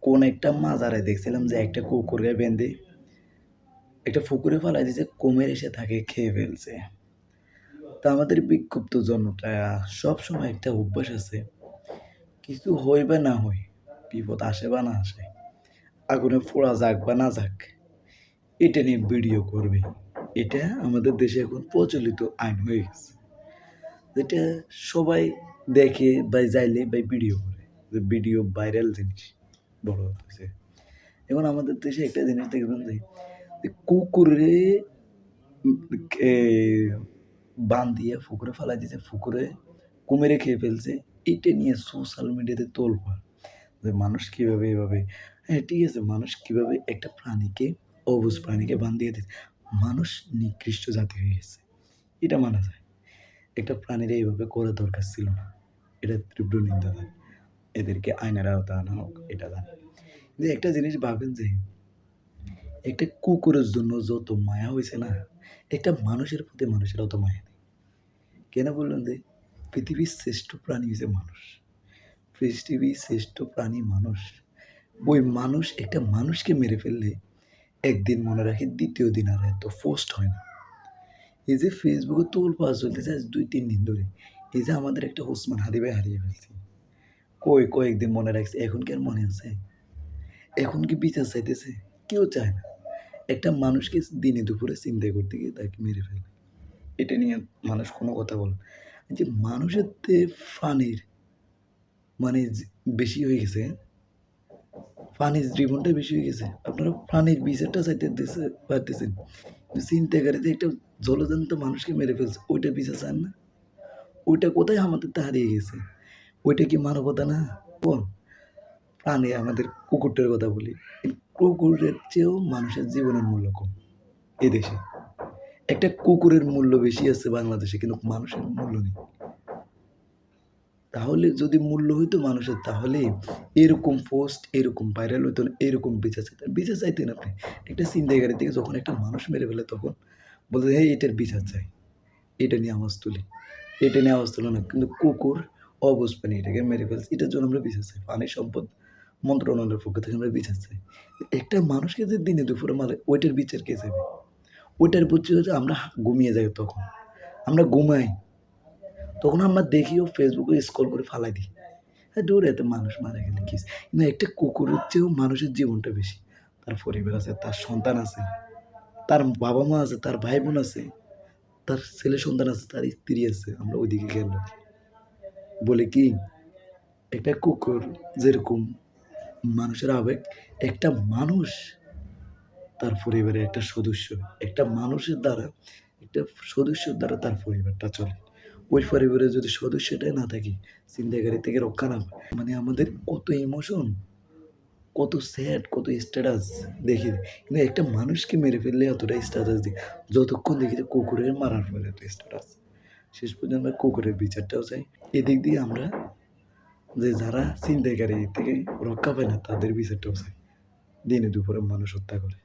কোন একটা মাজারে দেখছিলাম যে একটা কুকুরকে বেঁধে একটা পুকুরে ফেলাই দিয়েছে, কুমির এসে তাকে খেয়ে ফেলছে। তা আমাদের বিক্ষুব্ধ জনতা সবসময় একটা অভ্যাস আছে, কিছু হয় বা না হয়, বিপদ আসে বা না আসে, আগুনে পোড়া যাক বা না যাক, এটা নিয়ে ভিডিও করবে। এটা আমাদের দেশে এখন প্রচলিত আইন হয়ে গেছে, যেটা সবাই দেখে বা যাইলে বা ভিডিও করে, যে ভিডিও ভাইরাল জিনিস বড় হতেছে। এখন আমাদের দেশে একটা জিনিস দেখবেন যে কুকুরে এ বান দিয়ে পুকুরে ফেলাই দিয়েছে, পুকুরে কুমিরে খেয়ে ফেলছে। এটা নিয়ে সোশ্যাল মিডিয়াতে তোলপাড়, যে মানুষ কীভাবে এভাবে, হ্যাঁ ঠিক আছে, মানুষ কীভাবে একটা প্রাণীকে, অবুঝ প্রাণীকে বান দিয়ে দিচ্ছে। মানুষ নিকৃষ্ট জাতি হয়ে গেছে, এটা মানা যায়। একটা প্রাণীর এইভাবে করা দরকার ছিল না, এটা তীব্র নিন্দা দেয়। এদেরকে আইনের আওতায় আনা হোক, এটা দেন। যে একটা জিনিস ভাবেন যে একটা কুকুরের জন্য যত মায়া হয়েছে না, একটা মানুষের প্রতি মানুষের অত মায়া নেই। কেন বললেন যে পৃথিবীর শ্রেষ্ঠ প্রাণী হচ্ছে মানুষ, পৃথিবীর শ্রেষ্ঠ প্রাণী মানুষ। ওই মানুষ একটা মানুষকে মেরে ফেললে একদিন মনে রাখে, দ্বিতীয় দিন আর এত পোস্ট হয় না। এই যে ফেসবুকে তোলপাড় চলতেছে আজ 2-3 দিন ধরে, এই যে আমাদের একটা ওসমান হাদি ভাই হারিয়ে ফেলছি, কয়েকদিন মনে রাখছে, এখন কি আর মনে আছে? এখন কি বিচার চাইতেছে? কেউ চায় না। একটা মানুষকে দিনে দুপুরে চিন্তা করতে গিয়ে তাকে মেরে ফেলে, এটা নিয়ে মানুষ কোনো কথা বলে না। যে মানুষের প্রাণীর মানে বেশি হয়ে গেছে, প্রাণীর জীবনটা বেশি হয়ে গেছে, আপনারা প্রাণীর বিচারটা চাইতে পারতেছেন, চিন্তাকারীতে একটা জলজন্ত মানুষকে মেরে ফেলছে, ওইটা বিচার চান না? ওইটা কোথায় আমাদের তা হারিয়ে গেছে? ওইটা কি মানবতা না? কোন প্রাণী, আমাদের কুকুরটার কথা বলি, কুকুরের চেয়েও মানুষের জীবনের মূল্য কম এদেশে। একটা কুকুরের মূল্য বেশি আছে বাংলাদেশে, কিন্তু মানুষের মূল্য নেই। তাহলে যদি মূল্য হইতো মানুষের, তাহলে এরকম পোস্ট, এরকম ভাইরাল হইতো না, এরকম বিচার চাইতেন আপনি। একটা ছিনতাইকারী থেকে যখন একটা মানুষ মেরে ফেলে, তখন বলতে হ্যাঁ এটার বিচার চাই, এটা নিয়ে আওয়াজ তুলি, এটা নিয়ে আওয়াজ তুলো না। কিন্তু কুকুর, অবুঝ প্রাণী, এটাকে মেরে ফেলছে, এটার জন্য আমরা বিচার চাই। পানি সম্পদ মন্ত্রণালয়ের পক্ষ থেকে আমরা বিচার চাই। একটা মানুষকে যে দিনে দুপুরে মারে, ওইটার বিচার কে চাইবে? ওইটার বুঝছি হচ্ছে আমরা ঘুমিয়ে যাই, তখন আমরা ঘুমাই, তখন আমরা দেখিও ফেসবুকে স্ক্রল করে ফালাই দিই, হ্যাঁ দূর, এতে মানুষ মারা গেলে কি? কিন্তু একটা কুকুরের চেয়েও মানুষের জীবনটা বেশি। তার পরিবার আছে, তার সন্তান আছে, তার বাবা মা আছে, তার ভাই বোন আছে, তার ছেলে সন্তান আছে, তার স্ত্রী আছে। আমরা ওইদিকে খেয়াল রাখি, বলে কি একটা কুকুর যেরকম মানুষের আবেগ, একটা মানুষ তার পরিবারের একটা সদস্য, একটা মানুষের দ্বারা, একটা সদস্যের দ্বারা তার পরিবারটা চলে। ওই পরিবারের যদি সদস্যটাই না থাকে, ছিনতাইকারী থেকে রক্ষা না পায়, মানে আমাদের কত ইমোশন, কত স্যাড, কত স্ট্যাটাস দেখি। কিন্তু একটা মানুষকে মেরে ফেললে অতটা স্ট্যাটাস দিই, যতক্ষণ দেখি যে কুকুরের মারার পরে এত স্ট্যাটাস। শেষ পর্যন্ত কুকুরের বিচারটাও চাই। এদিক দিয়ে আমরা যে যারা ছিনতাইকারী থেকে রক্ষা পায় না, তাদের বিচারটাও চাই। দিনে দুপুরে মানুষ হত্যা করে।